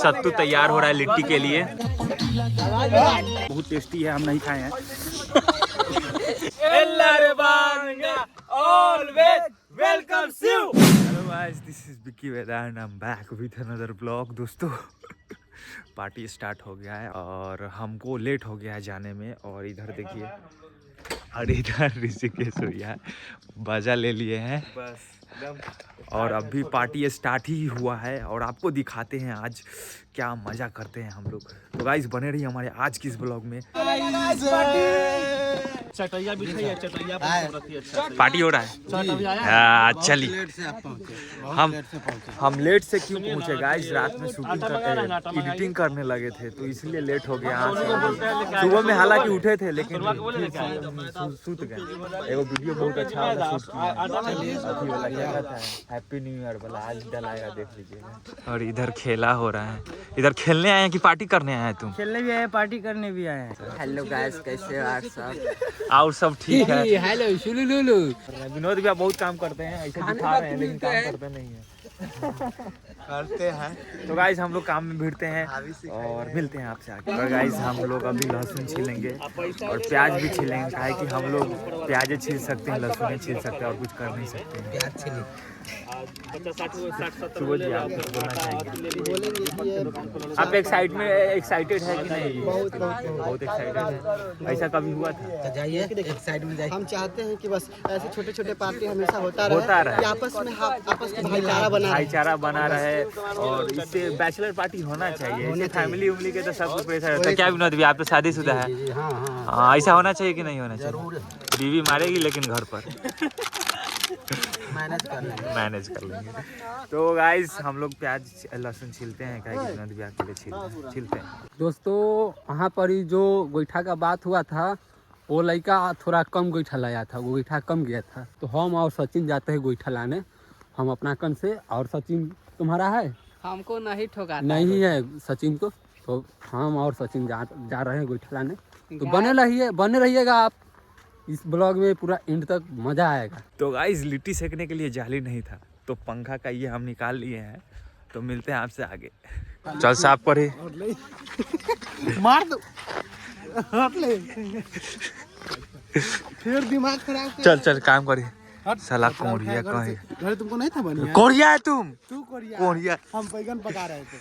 सत्तू तैयार हो रहा है लिट्टी के लिए। बहुत टेस्टी है, हम नहीं खाए हैं। Hello guys, this is Vicky Vedant. I'm back with another vlog। दोस्तों पार्टी स्टार्ट हो गया है और हमको लेट हो गया है जाने में। और इधर देखिए, और इधर ऋषिकेश भैया बाजा ले लिए हैं बस। और अभी पार्टी स्टार्ट ही हुआ है और आपको दिखाते हैं आज क्या मजा करते हैं हम लोग। तो गाइस बने रहिए हमारे आज की इस ब्लॉग में। चटैया बिछाई है, चटैया पार्टी हो रहा है। चलिए हम लेट से क्यों पहुंचे गाइस, रात में शूटिंग करते एडिटिंग करने लगे थे तो इसलिए लेट हो गया। सुबह में हालांकि उठे थे लेकिन सूत गए। एगो वीडियो बहुत अच्छा वाला शूट किया, हैप्पी न्यू ईयर वाला, आज डलाएगा, देख लीजिए। और इधर खेला हो रहा है। इधर खेलने आए हैं कि पार्टी करने आए हैं? तुम खेलने भी आए, पार्टी करने भी आए हैं। हेलो गाइस, कैसे हो आप सब? और सब ठीक है। हेलो शुलुलुलु। विनोद भैया बहुत काम करते हैं, ऐसे दिखा रहे हैं लेकिन काम करते नहीं है। करते हैं। तो गाइस हम लोग काम में भिड़ते हैं और मिलते हैं आपसे आगे। और गाइस हम लोग अभी लहसुन छीलेंगे और प्याज भी छीलेंगे, काहे कि हम लोग प्याज छील सकते हैं, लहसुन छील सकते हैं और कुछ कर नहीं सकते हैं। प्याज छील सुबोध जी आप कुछ बोलना चाहेंगे? आप एक्साइटेड है कि नहीं? बहुत एक्साइटेड है। ऐसा कभी हुआ था? तो जाइए एक साइड में जाइए। हम चाहते हैं कि बस ऐसे छोटे छोटे पार्टी हमेशा होता रहे। कि आपस में आपस का भाईचारा बना रहे और इससे बैचलर पार्टी होना चाहिए। इससे फैमिली उमली के तो सब प्रेशर होता है। क्या विनोद भी, आप तो शादीशुदा है? हाँ, ऐसा होना चाहिए कि नहीं होना चाहिए? बीवी मारेगी लेकिन घर पर मैनेज कर लेंगे। तो गाइस हम लोग प्याज लहसुन छीलते हैं, क्या विनोद भी आपके लिए छीलते हैं। दोस्तों वहाँ पर ही जो गोईठा का बात हुआ था, वो लड़का थोड़ा कम गोईठा लाया था, गोईठा कम गया था। तो हम और सचिन जाते हैं गोईठा लाने, हम अपना कन से। और सचिन तुम्हारा है? हमको नहीं ठोका नहीं है सचिन को, तो हम और सचिन जा रहे हैं गोईठा लाने। तो बने रहिएगा आप इस ब्लॉग में, पूरा एंड तक मजा आएगा। तो गाइस लिट्टी सेकने के लिए जाली नहीं था तो पंखा का ये हम निकाल लिए हैं। तो मिलते हैं आपसे आगे। चल साफ पर ही मार दो, हट ले, फिर दिमाग खराब। चल काम करिए। साला कोरिया कहे घर तुमको नहीं था बनिया? कोरिया है तुम? तू कोरिया? कोरिया। हम बैगन पका रहे थे।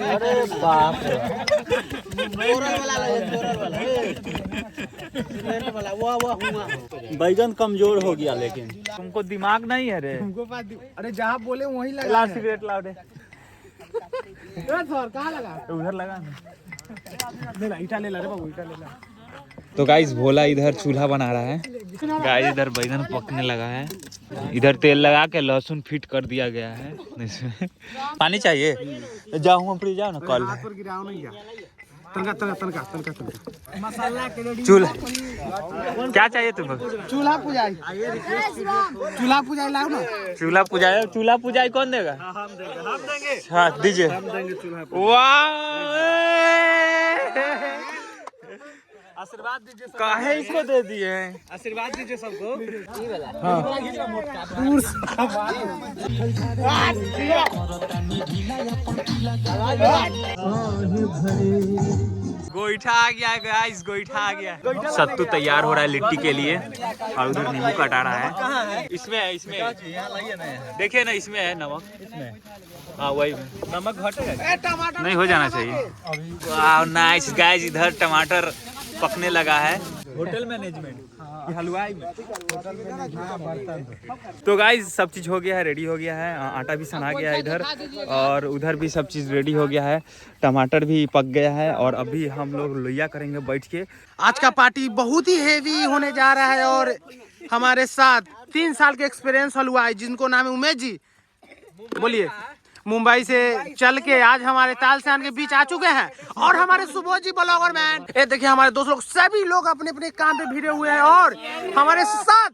अरे बाप रे, बैगन कमजोर हो गया लेकिन तुमको दिमाग नहीं है रे? अरे जहाँ बोले वहीं लगा। ला सिगरेट लाओ रे। कहाँ लगा? उधर लगा ले ला, ईटा ले ला रे बाबू, ईटा ले ला। तो गाइस भोला इधर चूल्हा बना रहा है। गाइस इधर बैगन पकने लगा है। इधर तेल लगा के लहसुन फिट कर दिया गया है इसमें। पानी चाहिए? जाओ हम फ्री जाओ ना कल। मसाला के चूल्हा क्या चाहिए तुमको? चूल्हा पुजाई लाओ ना। चूल्हा पुजाई कौन देगा? हम देंगे। हाँ दीजिए। वाह, आशीर्वाद दीजिए। काहे इसको दे दिए? आशीर्वाद दीजिए सबको। गोईठा आ गया गाइस, गोईठा आ गया। सत्तू तैयार हो रहा है लिट्टी के लिए और उधर नींबू कटा रहा है। इसमें देखिए ना, इसमें है नमक। हाँ वही में नमक घटेगा नहीं, हो जाना चाहिए। वाह नाइस गाइस, इधर टमाटर पकने लगा है। होटल मैनेजमेंट हलवाई में। तो गाइस सब चीज हो गया है, रेडी हो गया है। आटा भी सना गया है इधर और उधर भी सब चीज रेडी हो गया है। टमाटर भी पक गया है और अभी हम लोग लोहिया करेंगे बैठ के। आज का पार्टी बहुत ही हेवी होने जा रहा है और हमारे साथ 3 साल के एक्सपीरियंस हलवाई जिनको नाम है उमेश जी, बोलिए, मुंबई से चल के आज हमारे तालसेन के बीच आ चुके हैं। और हमारे सुबोध जी ब्लॉगर मैन, ये देखिए हमारे दोस्त लोग, सभी लोग अपने अपने काम पे भिड़े हुए हैं। और हमारे साथ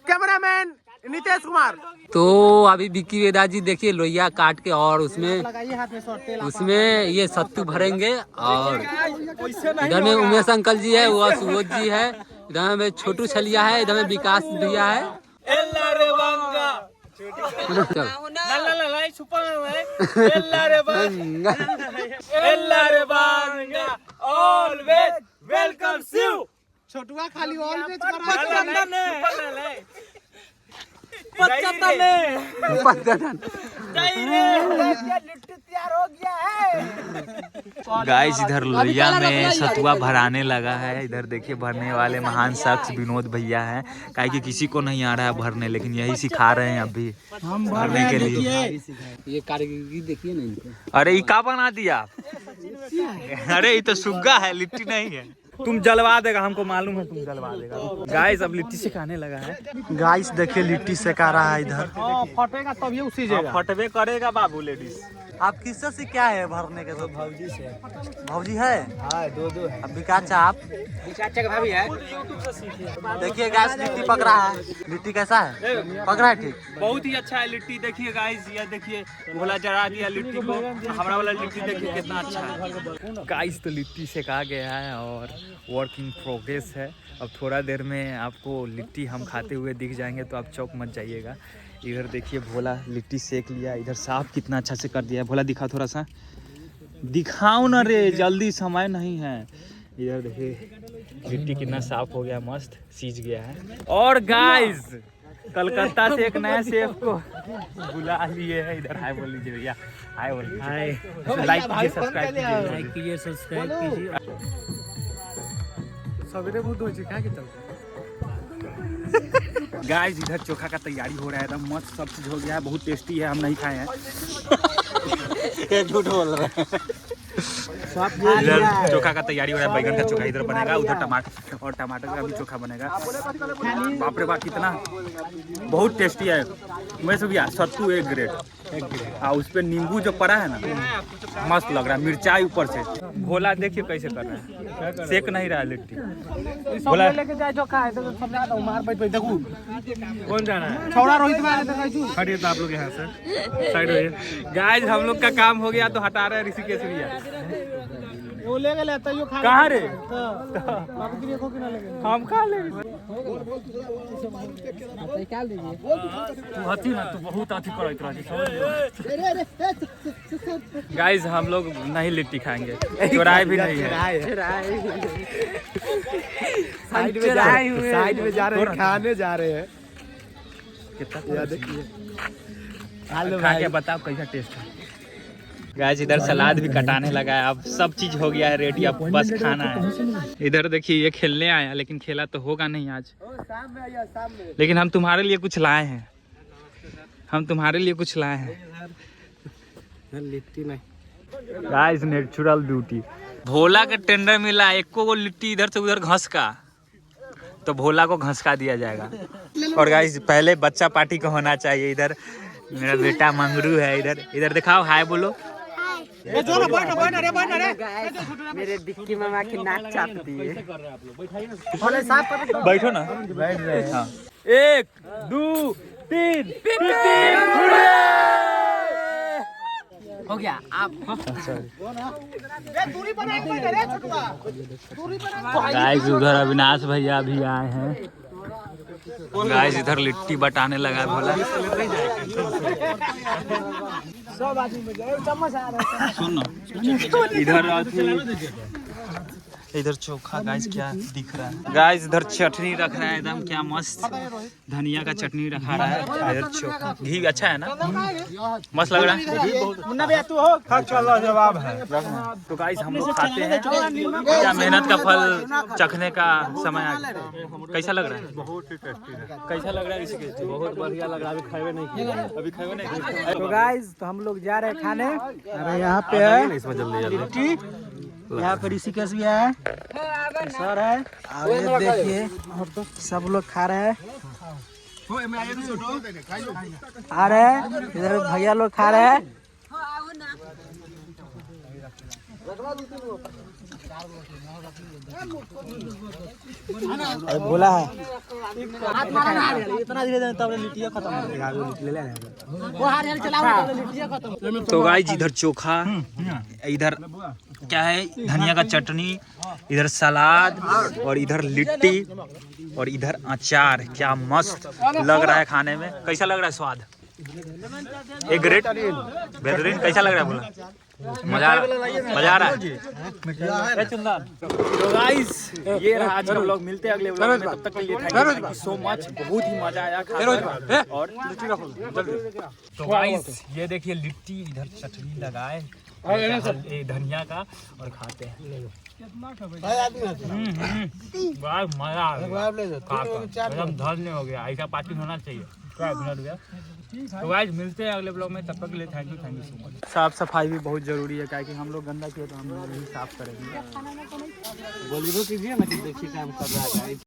कैमरामैन नितेश कुमार। तो अभी विक्की वेदा जी देखिए लोहिया काट के और उसमें ये सत्तू भरेंगे। और इधर में उमेश अंकल जी है, वो सुबोध जी है, इधर में छोटू छलिया है, इधर में विकास भैया है। छोटुआ खाली ऑल बेच कर गाइस इधर लोहिया में सतुआ भराने लगा है। इधर देखिए भरने वाले महान शख्स विनोद भैया हैं। काहे कि किसी को नहीं आ रहा है भरने, लेकिन यही सिखा रहे हैं अभी भरने के लिए। ये कारीगरी देखिए ना इनके। अरे ये का बना दिया? अरे ये तो सुग्गा है, लिट्टी नहीं है। तुम जलवा देगा, हमको मालूम है तुम जलवा देगा। गाइस अब लिट्टी सिखाने लगा है। गाइस देखिए लिट्टी सेका रहा है इधर। फटेगा तभी उसी जगह फटवे करेगा बाबू लेडीज। आप किससे सीखे है भरने के? भौजी से। भौजी है? हाँ, दो है। अब विकास आप चाचा का भाभी है। देखिए गाइस लिट्टी पक रहा है। लिट्टी कैसा है? पक रहा है ठीक? बहुत ही अच्छा है लिट्टी। देखिए गाइस ये देखिए भोला जला दिया लिट्टी को। हमारा वाला लिट्टी देखिए कितना अच्छा है। गाइस तो लिट्टी सेका गया है और वर्क इन प्रोग्रेस है। अब थोड़ा देर में आपको लिट्टी हम खाते हुए दिख जाएंगे, तो आप चौक मत जाइएगा। इधर देखिए भोला लिट्टी सेक लिया। इधर साफ कितना अच्छा से कर दिया है। भोला दिखा थोड़ा सा, दिखाओ ना रे, जल्दी समय नहीं है। इधर देखिए लिट्टी कितना साफ हो गया, मस्त सीज गया है। और गाइस कलकत्ता से एक नया शेफ को बुला लिए है। इधर हाय बोल लीजिए भैया। हाय बोल लीजिए। हाय लाइक कीजिए, सब्सक्राइब कीजिए। लाइक कीजिए, सब्सक्राइब कीजिए। सवेरे बुद्ध हो जी क्या की गाइस इधर चोखा का तैयारी हो रहा है। एकदम मस्त सब चीज हो गया है, बहुत टेस्टी है। हम नहीं खाए हैं। ये झूठ बोल रहा है। इधर चोखा का तैयारी हो रहा है। बैगन का चोखा इधर बनेगा, उधर टमाटर और टमाटर का भी चोखा बनेगा। बाप रे बाप कितना बहुत टेस्टी है। वैसे भैया सत्तू एक ग्रेड और उस पर नींबू जो पड़ा है ना, मस्त लग रहा है। मिर्चाई ऊपर से। भोला देखिए कैसे कर रहा है, सेक नहीं रहा है लिट्टी। भोला लेके जाए जो खाए तो सब ना मार बैठ देखो कौन जाना है? छौड़ा रोहित में आए तो कहू हटिए तो आप लोग यहाँ से साइड होइए। गाइस हम लोग का काम हो गया तो हटा रहे हैं ऋषिकेश भैया। वो ले गए तो यो खा कहाँ रे? बाबू की देखो कि ना लगे हम खा लेंगे। निकाल दीजिए। तू हथी ना, तू बहुत अथी करत रही। गाइस हम लोग नहीं लिट्टी खाएंगे, चौराहे भी नहीं है। साइड में जा रहे हैं, खाने जा रहे हैं। कितना देखिए, खा के बताओ कैसा टेस्ट है। गाइस इधर सलाद भी कटाने लगा है। अब सब चीज हो गया है रेडी, अब बस खाना है। इधर देखिए ये खेलने आया, लेकिन खेला तो होगा नहीं आज। लेकिन हम तुम्हारे लिए कुछ लाए हैं। हम तुम्हारे लिए कुछ लाए हैं। लिट्टी नहीं गाइस नेचुरल ब्यूटी। भोला का टेंडर मिला, एको को लिट्टी इधर से उधर घस का, तो भोला को घसका दिया जाएगा। और गाइस पहले बच्चा पार्टी का होना चाहिए। इधर मेरा बेटा मंगरू है। इधर दिखाओ, हाय बोलो। मेरे डिक्की मामा की नाक चाप दिए। बैठो ना, बैठ रहे हैं। हाँ। 1 2 3 हो गया आप। गाइस उधर अविनाश भैया भी आए हैं। गाइस इधर लिट्टी बटाने लगा है भोला। सुनो इधर चोखा गाइस क्या दिख रहा है। गाइस इधर चटनी रख रहा है, एकदम क्या मस्त धनिया का चटनी रखा रहा है। इधर चोखा घी अच्छा है ना, मस्त लग रहा है। चलो जवाब है। तो गाइस हम लोग खाते हैं। क्या मेहनत का फल चखने का समय आ गया। कैसा लग रहा है? बहुत ही टेस्टी है। कैसा लग रहा है ऋषिकेश? बहुत बढ़िया लग रहा है। अभी खाए नहीं किया। अभी खाए नहीं। तो गाइस तो हम लोग जा रहे हैं खाने। अरे यहाँ पे है इसमें जल्दी लिट्टी, यहाँ पे ऋषिकेश भी है, सर है, और ये देखिए सब लोग खा रहे हैं। आ रहे हैं इधर भैया लोग खा रहे हैं। बोला है इतना धीरे तब लिट्टिया खत्म हो जाएगा। तो गाइस इधर चोखा, इधर क्या है धनिया का चटनी, इधर सलाद और इधर लिट्टी और इधर अचार। क्या मस्त लग रहा है खाने में। कैसा लग रहा है स्वाद? एक ग्रेट बेहतरीन। कैसा लग रहा है बोला? मजा आ रहा है। तो गाइस ये रहा आज का व्लॉग, मिलते हैं अगले व्लॉग में, तब तक के लिए थैंक यू सो मच, बहुत ही मजा आया खाने। और तो गाइस ये देखिए लिट्टी, इधर चटनी लगाए धनिया का और खाते हैं। मजा आ गया, एकदम धन्य हो गया, ऐसा पार्टी होना चाहिए। तो गाइस मिलते हैं अगले ब्लॉग में, तब तक के लिए थैंक यू सो मच। साफ सफाई भी बहुत जरूरी है, क्या कि हम लोग गंदा किए तो हम लोग ही साफ करेंगे। बोलिए कीजिए ना कि देखिए काम कर रहा है।